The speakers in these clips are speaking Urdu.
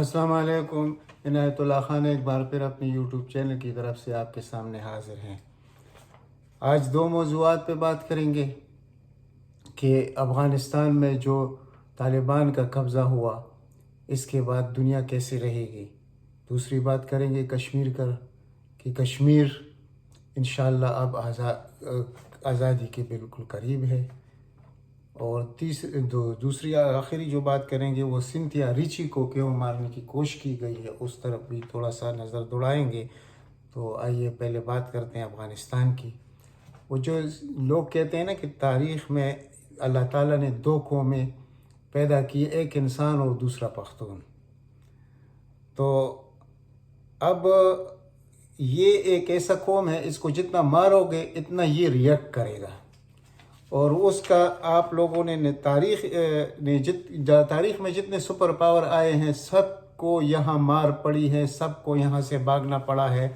السلام علیکم۔ عنایت اللہ خان ایک بار پھر اپنی یوٹیوب چینل کی طرف سے آپ کے سامنے حاضر ہیں۔ آج دو موضوعات پہ بات کریں گے کہ افغانستان میں جو طالبان کا قبضہ ہوا اس کے بعد دنیا کیسے رہے گی۔ دوسری بات کریں گے کشمیر کا کہ کشمیر انشاءاللہ اب آزادی کے بالکل قریب ہے۔ اور دوسری آخری جو بات کریں گے وہ سنتھیا ریچی کو کیوں مارنے کی کوشش کی گئی ہے، اس طرف بھی تھوڑا سا نظر دوڑائیں گے۔ تو آئیے پہلے بات کرتے ہیں افغانستان کی۔ وہ جو لوگ کہتے ہیں نا کہ تاریخ میں اللہ تعالیٰ نے دو قومیں پیدا کی، ایک انسان اور دوسرا پختون۔ تو اب یہ ایک ایسا قوم ہے، اس کو جتنا مارو گے اتنا یہ ریئیکٹ کرے گا، اور اس کا آپ لوگوں نے تاریخ میں جتنے سپر پاور آئے ہیں سب کو یہاں مار پڑی ہے، سب کو یہاں سے بھاگنا پڑا ہے،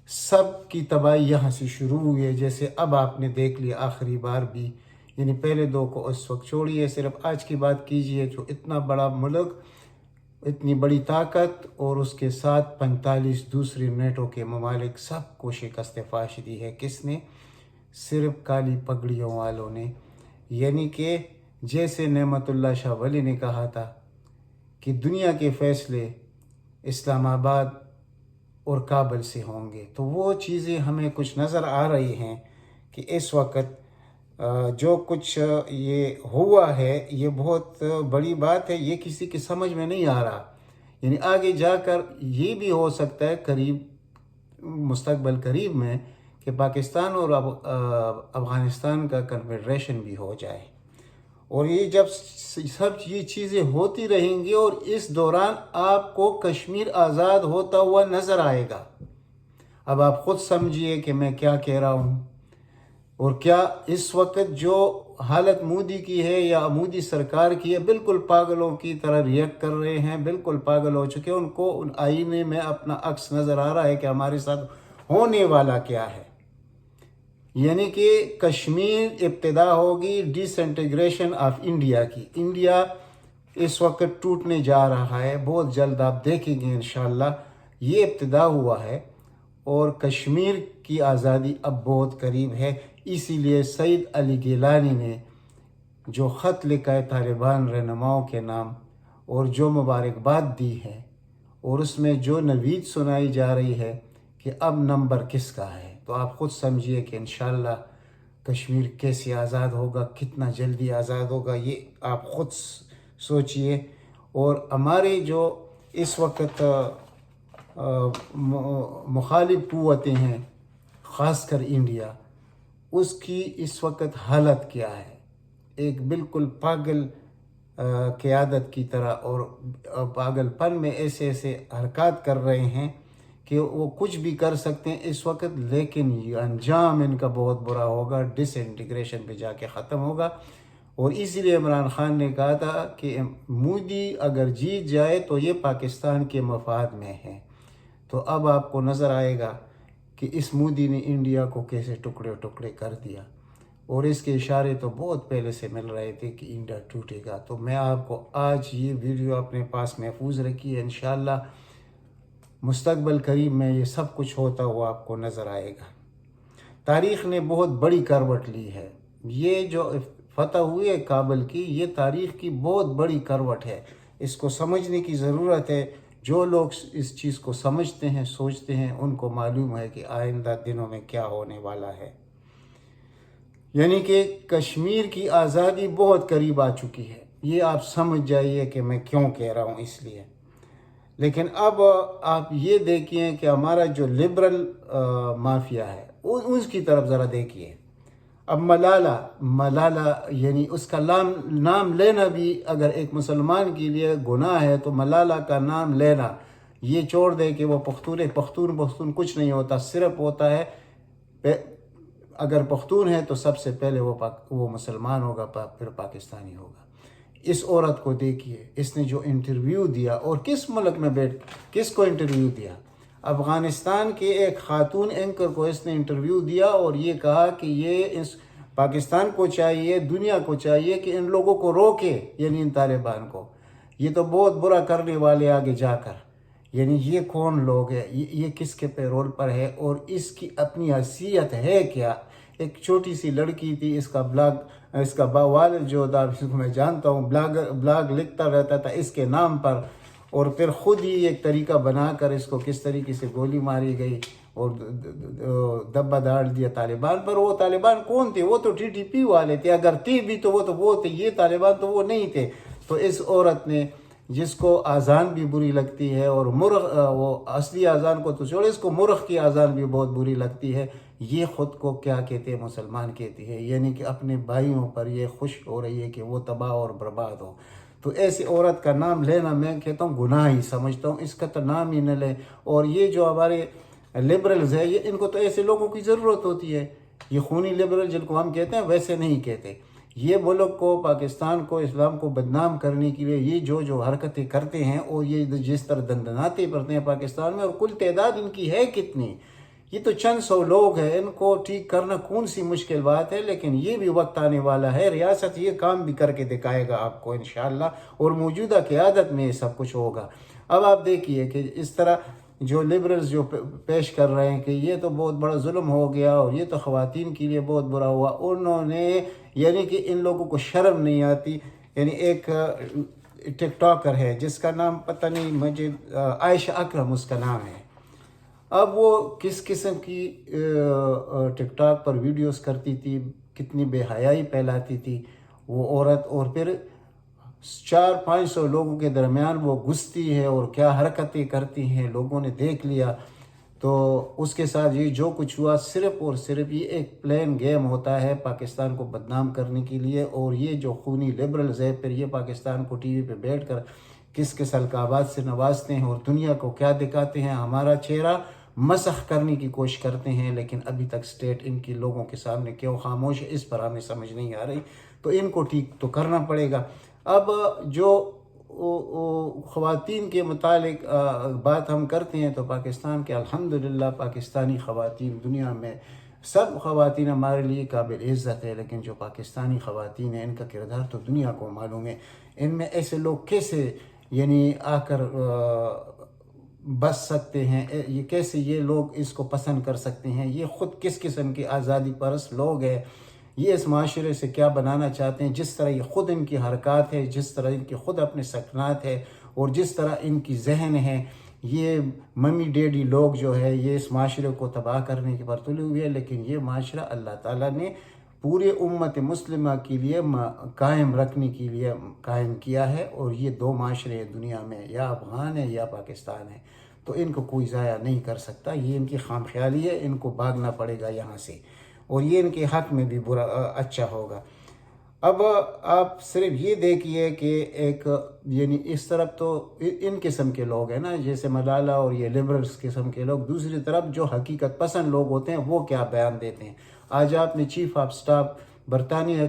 سب کی تباہی یہاں سے شروع ہوئی ہے۔ جیسے اب آپ نے دیکھ لیا آخری بار بھی، یعنی پہلے دو کو اس وقت چھوڑیے، صرف آج کی بات کیجئے تو اتنا بڑا ملک، اتنی بڑی طاقت، اور اس کے ساتھ 45 دوسری نیٹو کے ممالک، سب کو شکست فاش دی ہے۔ کس نے؟ صرف کالی پگڑیوں والوں نے۔ یعنی کہ جیسے نعمت اللہ شاہ ولی نے کہا تھا کہ دنیا کے فیصلے اسلام آباد اور کابل سے ہوں گے، تو وہ چیزیں ہمیں کچھ نظر آ رہی ہیں کہ اس وقت جو کچھ یہ ہوا ہے یہ بہت بڑی بات ہے، یہ کسی کی سمجھ میں نہیں آ رہا۔ یعنی آگے جا کر یہ بھی ہو سکتا ہے مستقبل قریب میں کہ پاکستان اور افغانستان کا کنفیڈریشن بھی ہو جائے، اور یہ جب سب یہ چیزیں ہوتی رہیں گی اور اس دوران آپ کو کشمیر آزاد ہوتا ہوا نظر آئے گا۔ اب آپ خود سمجھیے کہ میں کیا کہہ رہا ہوں، اور کیا اس وقت جو حالت مودی کی ہے یا مودی سرکار کی ہے، بالکل پاگلوں کی طرح ریئیکٹ کر رہے ہیں، بالکل پاگل ہو چکے ہیں۔ ان کو ان آئینے میں اپنا عکس نظر آ رہا ہے کہ ہمارے ساتھ ہونے والا کیا ہے۔ یعنی کہ کشمیر ابتدا ہوگی ڈی سینٹیگریشن آف انڈیا کی۔ انڈیا اس وقت ٹوٹنے جا رہا ہے، بہت جلد آپ دیکھیں گے انشاءاللہ۔ یہ ابتدا ہوا ہے اور کشمیر کی آزادی اب بہت قریب ہے۔ اسی لیے سعید علی گیلانی نے جو خط لکھا ہے طالبان رہنماؤں کے نام اور جو مبارکباد دی ہے، اور اس میں جو نوید سنائی جا رہی ہے کہ اب نمبر کس کا ہے، تو آپ خود سمجھیے کہ انشاءاللہ کشمیر کیسے آزاد ہوگا، کتنا جلدی آزاد ہوگا، یہ آپ خود سوچئے۔ اور ہمارے جو اس وقت مخالف قوتیں ہیں، خاص کر انڈیا، اس کی اس وقت حالت کیا ہے؟ ایک بالکل پاگل قیادت کی طرح، اور پاگل پن میں ایسے حرکات کر رہے ہیں کہ وہ کچھ بھی کر سکتے ہیں اس وقت، لیکن یہ انجام ان کا بہت برا ہوگا، ڈس انٹیگریشن پہ جا کے ختم ہوگا۔ اور اسی لیے عمران خان نے کہا تھا کہ مودی اگر جیت جائے تو یہ پاکستان کے مفاد میں ہے۔ تو اب آپ کو نظر آئے گا کہ اس مودی نے انڈیا کو کیسے ٹکڑے ٹکڑے کر دیا، اور اس کے اشارے تو بہت پہلے سے مل رہے تھے کہ انڈیا ٹوٹے گا۔ تو میں آپ کو آج یہ ویڈیو اپنے پاس محفوظ رکھی ہے، انشاءاللہ مستقبل قریب میں یہ سب کچھ ہوتا ہوا آپ کو نظر آئے گا۔ تاریخ نے بہت بڑی کروٹ لی ہے، یہ جو فتح ہوئی ہے کابل کی، یہ تاریخ کی بہت بڑی کروٹ ہے، اس کو سمجھنے کی ضرورت ہے۔ جو لوگ اس چیز کو سمجھتے ہیں، سوچتے ہیں، ان کو معلوم ہے کہ آئندہ دنوں میں کیا ہونے والا ہے۔ یعنی کہ کشمیر کی آزادی بہت قریب آ چکی ہے، یہ آپ سمجھ جائیے کہ میں کیوں کہہ رہا ہوں اس لیے۔ لیکن اب آپ یہ دیکھیے کہ ہمارا جو لبرل مافیا ہے اس کی طرف ذرا دیکھیے۔ اب ملالہ یعنی اس کا نام لینا بھی اگر ایک مسلمان کے لیے گناہ ہے تو ملالہ کا نام لینا، یہ چھوڑ دے کہ وہ پختون کچھ نہیں ہوتا، صرف ہوتا ہے اگر پختون ہے تو سب سے پہلے وہ مسلمان ہوگا، پھر پاکستانی ہوگا۔ اس عورت کو دیکھیے، اس نے جو انٹرویو دیا، اور کس ملک میں کس کو انٹرویو دیا؟ افغانستان کے ایک خاتون اینکر کو اس نے انٹرویو دیا، اور یہ کہا کہ یہ اس پاکستان کو چاہیے، دنیا کو چاہیے کہ ان لوگوں کو روکے، یعنی ان طالبان کو، یہ تو بہت برا کرنے والے آگے جا کر، یعنی یہ کون لوگ ہیں، یہ کس کے پیرول پر ہے اور اس کی اپنی حیثیت ہے کیا؟ ایک چھوٹی سی لڑکی تھی، اس کا والد جو تھا، جس کو میں جانتا ہوں، بلاگ لکھتا رہتا تھا اس کے نام پر، اور پھر خود ہی ایک طریقہ بنا کر اس کو کس طریقے سے گولی ماری گئی اور دبا ڈال دیا طالبان پر۔ وہ طالبان کون تھے؟ وہ تو ٹی ٹی پی والے تھے، اگر تھے بھی تو وہ تھے، یہ طالبان تو وہ نہیں تھے۔ تو اس عورت نے، جس کو اذان بھی بری لگتی ہے اور وہ اصلی اذان کو تو چھوڑے، اس کو مرغ کی اذان بھی بہت بری لگتی ہے، یہ خود کو کیا کہتے ہیں؟ مسلمان کہتی ہے، یعنی کہ اپنے بھائیوں پر یہ خوش ہو رہی ہے کہ وہ تباہ اور برباد ہو۔ تو ایسی عورت کا نام لینا میں کہتا ہوں گناہ ہی سمجھتا ہوں، اس کا تو نام ہی نہ لے۔ اور یہ جو ہمارے لبرلز ہیں، ان کو تو ایسے لوگوں کی ضرورت ہوتی ہے، یہ خونی لبرل جن کو ہم کہتے ہیں ویسے نہیں کہتے۔ یہ ملک کو، پاکستان کو، اسلام کو بدنام کرنے کے لیے یہ جو حرکتیں کرتے ہیں، اور یہ جس طرح دندناتے پڑتے ہیں پاکستان میں، اور کل تعداد ان کی ہے کتنی؟ یہ تو چند سو لوگ ہیں، ان کو ٹھیک کرنا کون سی مشکل بات ہے؟ لیکن یہ بھی وقت آنے والا ہے، ریاست یہ کام بھی کر کے دکھائے گا آپ کو انشاءاللہ، اور موجودہ قیادت میں یہ سب کچھ ہوگا۔ اب آپ دیکھیے کہ اس طرح جو لبرلز جو پیش کر رہے ہیں کہ یہ تو بہت بڑا ظلم ہو گیا اور یہ تو خواتین کے لیے بہت برا ہوا، انہوں نے، یعنی کہ ان لوگوں کو شرم نہیں آتی۔ یعنی ایک ٹک ٹاکر ہے جس کا نام پتہ نہیں مجھے، عائشہ اکرم اس کا نام ہے۔ اب وہ کس قسم کی ٹک ٹاک پر ویڈیوز کرتی تھی، کتنی بے حیائی پھیلاتی تھی وہ عورت، اور پھر 400-500 لوگوں کے درمیان وہ گھستی ہے اور کیا حرکتیں کرتی ہیں، لوگوں نے دیکھ لیا۔ تو اس کے ساتھ یہ جو کچھ ہوا، صرف اور صرف یہ ایک پلین گیم ہوتا ہے پاکستان کو بدنام کرنے کے لیے، اور یہ جو خونی لبرلز ہے پھر یہ پاکستان کو ٹی وی پہ بیٹھ کر کس القابات سے نوازتے ہیں اور دنیا کو کیا دکھاتے ہیں، ہمارا چہرہ مسخ کرنے کی کوشش کرتے ہیں، لیکن ابھی تک سٹیٹ ان کی لوگوں کے سامنے کیوں خاموش ہے، اس پر ہمیں سمجھ نہیں آ رہی۔ تو ان کو ٹھیک تو کرنا پڑے گا۔ اب جو خواتین کے متعلق بات ہم کرتے ہیں تو پاکستان کے الحمدللہ پاکستانی خواتین، دنیا میں سب خواتین ہمارے لیے قابل عزت ہے، لیکن جو پاکستانی خواتین ہیں ان کا کردار تو دنیا کو معلوم ہے۔ ان میں ایسے لوگ کیسے یعنی آ کر بس سکتے ہیں، یہ کیسے یہ لوگ اس کو پسند کر سکتے ہیں؟ یہ خود کس قسم کے آزادی پرست لوگ ہیں؟ یہ اس معاشرے سے کیا بنانا چاہتے ہیں؟ جس طرح یہ خود ان کی حرکات ہے، جس طرح ان کی خود اپنے سکنات ہے، اور جس طرح ان کی ذہن ہے، یہ ممی ڈیڈی لوگ جو ہے یہ اس معاشرے کو تباہ کرنے کے پر تلے ہوئے ہیں، لیکن یہ معاشرہ اللہ تعالیٰ نے پورے امت مسلمہ کے لیے قائم رکھنے کے لیے قائم کیا ہے، اور یہ دو معاشرے دنیا میں، یا افغان ہے یا پاکستان ہے، تو ان کو کوئی ضائع نہیں کر سکتا۔ یہ ان کی خام خیالی ہے، ان کو بھاگنا پڑے گا یہاں سے، اور یہ ان کے حق میں بھی اچھا ہوگا۔ اب آپ صرف یہ دیکھیے کہ ایک یعنی اس طرف تو ان قسم کے لوگ ہیں نا، جیسے ملالہ اور یہ لبرلز قسم کے لوگ، دوسری طرف جو حقیقت پسند لوگ ہوتے ہیں وہ کیا بیان دیتے ہیں۔ آج آپ نے چیف آف سٹاف برطانیہ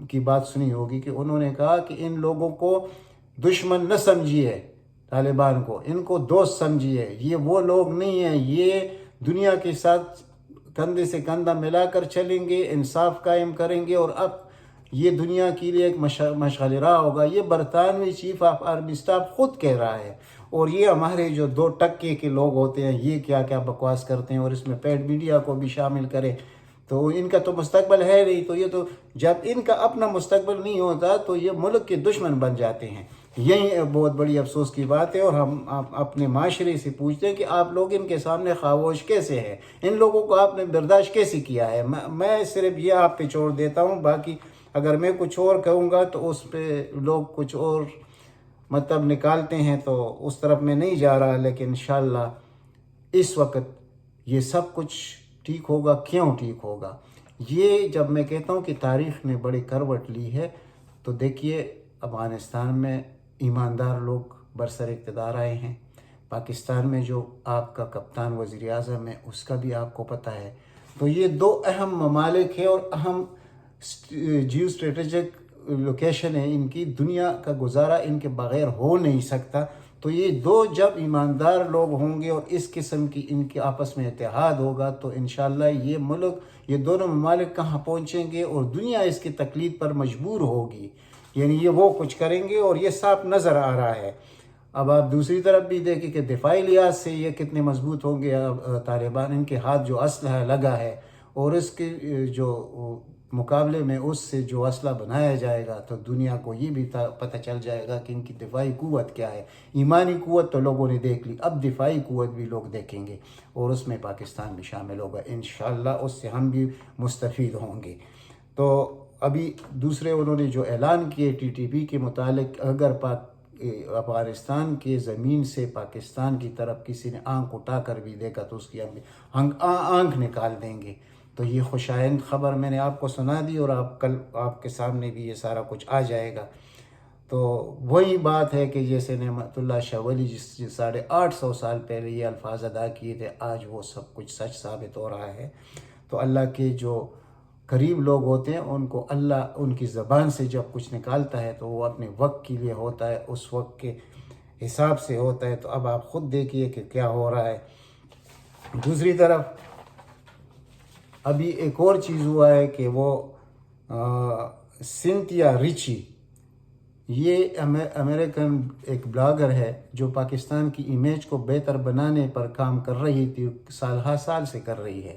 کی بات سنی ہوگی کہ انہوں نے کہا کہ ان لوگوں کو دشمن نہ سمجھیے، طالبان کو ان کو دوست سمجھیے، یہ وہ لوگ نہیں ہیں، یہ دنیا کے ساتھ کندھے سے کندھا ملا کر چلیں گے، انصاف قائم کریں گے، اور اب یہ دنیا کے لیے ایک مشعل راہ ہوگا۔ یہ برطانوی چیف آف آرمی سٹاف خود کہہ رہا ہے، اور یہ ہمارے جو 2% کے لوگ ہوتے ہیں یہ کیا کیا بکواس کرتے ہیں، اور اس میں پیڈ میڈیا کو بھی شامل کرے، تو ان کا تو مستقبل ہے نہیں۔ تو یہ تو جب ان کا اپنا مستقبل نہیں ہوتا تو یہ ملک کے دشمن بن جاتے ہیں۔ یہی بہت بڑی افسوس کی بات ہے، اور ہم اپنے معاشرے سے پوچھتے ہیں کہ آپ لوگ ان کے سامنے خاموش کیسے ہیں؟ ان لوگوں کو آپ نے برداشت کیسے کیا ہے؟ میں صرف یہ آپ پہ چھوڑ دیتا ہوں، باقی اگر میں کچھ اور کہوں گا تو اس پہ لوگ کچھ اور مطلب نکالتے ہیں، تو اس طرف میں نہیں جا رہا، لیکن انشاءاللہ اس وقت یہ سب کچھ ٹھیک ہوگا۔ کیوں ٹھیک ہوگا؟ یہ جب میں کہتا ہوں کہ تاریخ نے بڑی کروٹ لی ہے، تو دیکھیے افغانستان میں ایماندار لوگ برسر اقتدار آئے ہیں، پاکستان میں جو آپ کا کپتان وزیر اعظم ہے اس کا بھی آپ کو پتہ ہے۔ تو یہ 2 اہم ممالک ہیں اور اہم جیو اسٹریٹجک لوکیشن ہے ان کی، دنیا کا گزارا ان کے بغیر ہو نہیں سکتا۔ تو یہ 2 جب ایماندار لوگ ہوں گے اور اس قسم کی ان کے آپس میں اتحاد ہوگا تو انشاءاللہ یہ ملک، یہ دونوں ممالک کہاں پہنچیں گے، اور دنیا اس کی تقلید پر مجبور ہوگی۔ یعنی یہ وہ کچھ کریں گے اور یہ صاف نظر آ رہا ہے۔ اب آپ دوسری طرف بھی دیکھیں کہ دفاعی لحاظ سے یہ کتنے مضبوط ہوں گے طالبان، ان کے ہاتھ جو اسلحہ لگا ہے اور اس کے جو مقابلے میں اس سے جو اسلحہ بنایا جائے گا تو دنیا کو یہ بھی پتہ چل جائے گا کہ ان کی دفاعی قوت کیا ہے۔ ایمانی قوت تو لوگوں نے دیکھ لی، اب دفاعی قوت بھی لوگ دیکھیں گے اور اس میں پاکستان بھی شامل ہوگا انشاءاللہ، اس سے ہم بھی مستفید ہوں گے۔ تو ابھی دوسرے انہوں نے جو اعلان کیے ٹی ٹی پی کے متعلق، اگر افغانستان کے زمین سے پاکستان کی طرف کسی نے آنکھ اٹھا کر بھی دیکھا تو اس کی آنکھ نکال دیں گے۔ تو یہ خوشائند خبر میں نے آپ کو سنا دی اور کل آپ کے سامنے بھی یہ سارا کچھ آ جائے گا۔ تو وہی بات ہے کہ جیسے نعمت اللہ شاہ ولی جس 850 سال پہلے یہ الفاظ ادا کیے تھے، آج وہ سب کچھ سچ ثابت ہو رہا ہے۔ تو اللہ کے جو قریب لوگ ہوتے ہیں ان کو اللہ ان کی زبان سے جب کچھ نکالتا ہے تو وہ اپنے وقت کے لیے ہوتا ہے، اس وقت کے حساب سے ہوتا ہے۔ تو اب آپ خود دیکھیے کہ کیا ہو رہا ہے۔ دوسری طرف ابھی ایک اور چیز ہوا ہے کہ وہ سینتھیا ریچی، یہ امریکن ایک بلاگر ہے جو پاکستان کی امیج کو بہتر بنانے پر کام کر رہی تھی، سال سے کر رہی ہے۔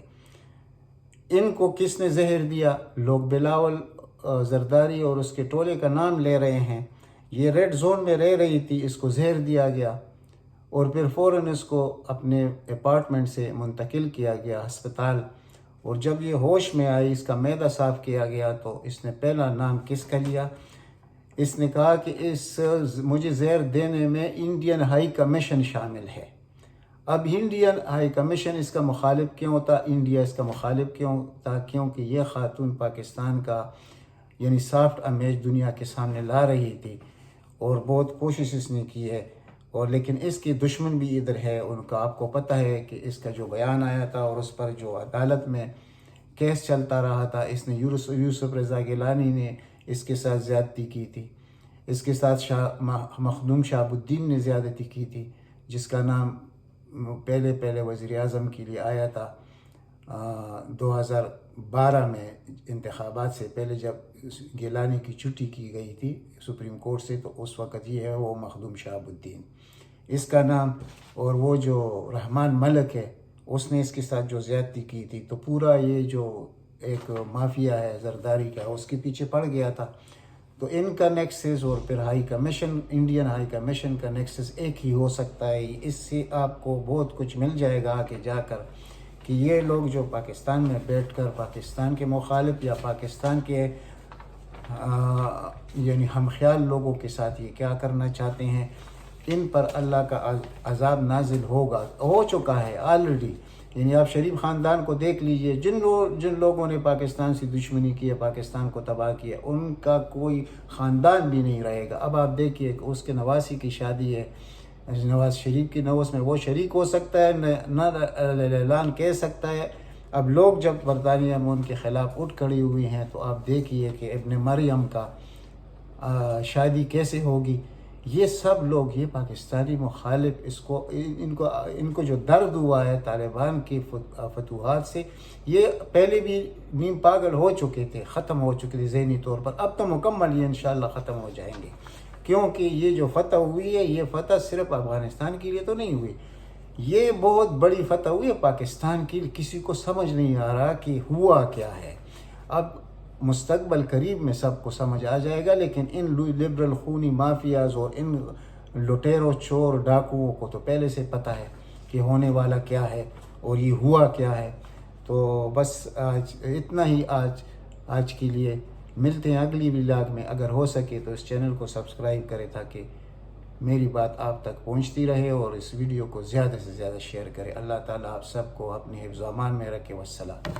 ان کو کس نے زہر دیا؟ لوگ بلاول زرداری اور اس کے ٹولے کا نام لے رہے ہیں۔ یہ ریڈ زون میں رہ رہی تھی، اس کو زہر دیا گیا اور پھر فوراً اس کو اپنے اپارٹمنٹ سے منتقل کیا گیا ہسپتال، اور جب یہ ہوش میں آئی، اس کا معدہ صاف کیا گیا تو اس نے پہلا نام کس کا لیا؟ اس نے کہا کہ مجھے زہر دینے میں انڈین ہائی کمیشن شامل ہے۔ اب انڈین ہائی کمیشن اس کا مخالف کیوں تھا؟ انڈیا اس کا مخالف کیوں تھا؟ کیونکہ یہ خاتون پاکستان کا یعنی سافٹ امیج دنیا کے سامنے لا رہی تھی اور بہت کوشش اس نے کی ہے، اور لیکن اس کے دشمن بھی ادھر ہے۔ ان کا آپ کو پتہ ہے کہ اس کا جو بیان آیا تھا اور اس پر جو عدالت میں کیس چلتا رہا تھا، اس نے یوسف رضا گیلانی نے اس کے ساتھ زیادتی کی تھی، اس کے ساتھ مخدوم شہاب الدین نے زیادتی کی تھی، جس کا نام پہلے وزیر اعظم کے لیے آیا تھا 2012 میں انتخابات سے پہلے، جب گیلانی کی چھٹی کی گئی تھی سپریم کورٹ سے، تو اس وقت یہ ہے وہ مخدوم شہاب الدین اس کا نام۔ اور وہ جو رحمان ملک ہے اس نے اس کے ساتھ جو زیادتی کی تھی، تو پورا یہ جو ایک مافیا ہے زرداری کا اس کے پیچھے پڑ گیا تھا۔ تو ان کا نیکسس اور پھر high commission, Indian high commission کا نیکسس ایک ہی ہو سکتا ہے۔ اس سے آپ کو بہت کچھ مل جائے گا آگے جا کر کہ یہ لوگ جو پاکستان میں بیٹھ کر پاکستان کے مخالف یا پاکستان کے یعنی ہم خیال لوگوں کے ساتھ یہ کیا کرنا چاہتے ہیں، ان پر اللہ کا عذاب نازل ہو چکا ہے آلریڈی۔ یعنی آپ شریف خاندان کو دیکھ لیجئے، جن لوگوں نے پاکستان سے دشمنی کی ہے، پاکستان کو تباہ کیا، ان کا کوئی خاندان بھی نہیں رہے گا۔ اب آپ دیکھیے کہ اس کے نواسی کی شادی ہے، نواز شریف کی، نہ اس میں وہ شریک ہو سکتا ہے نہ اعلان کہہ سکتا ہے۔ اب لوگ جب برطانیہ میں ان کے خلاف اٹھ کھڑی ہوئی ہیں تو آپ دیکھیے کہ ابن مریم کا شادی کیسے ہوگی۔ یہ سب لوگ، یہ پاکستانی مخالف، ان کو جو درد ہوا ہے طالبان کی فتوحات سے، یہ پہلے بھی نیم پاگل ہو چکے تھے، ختم ہو چکے تھے ذہنی طور پر، اب تو مکمل یہ انشاءاللہ ختم ہو جائیں گے، کیونکہ یہ جو فتح ہوئی ہے، یہ فتح صرف افغانستان کے لیے تو نہیں ہوئی، یہ بہت بڑی فتح ہوئی ہے پاکستان کی۔ کسی کو سمجھ نہیں آ رہا کہ ہوا کیا ہے۔ اب مستقبل قریب میں سب کو سمجھ آ جائے گا، لیکن ان لبرل خونی مافیاز اور ان لٹیروں چور ڈاکوؤں کو تو پہلے سے پتہ ہے کہ ہونے والا کیا ہے اور یہ ہوا کیا ہے۔ تو بس آج اتنا ہی آج کے لیے، ملتے ہیں اگلی ولاگ میں۔ اگر ہو سکے تو اس چینل کو سبسکرائب کریں تاکہ میری بات آپ تک پہنچتی رہے، اور اس ویڈیو کو زیادہ سے زیادہ شیئر کریں۔ اللہ تعالیٰ آپ سب کو اپنے حفظ و امان میں رکھے۔ والسلام۔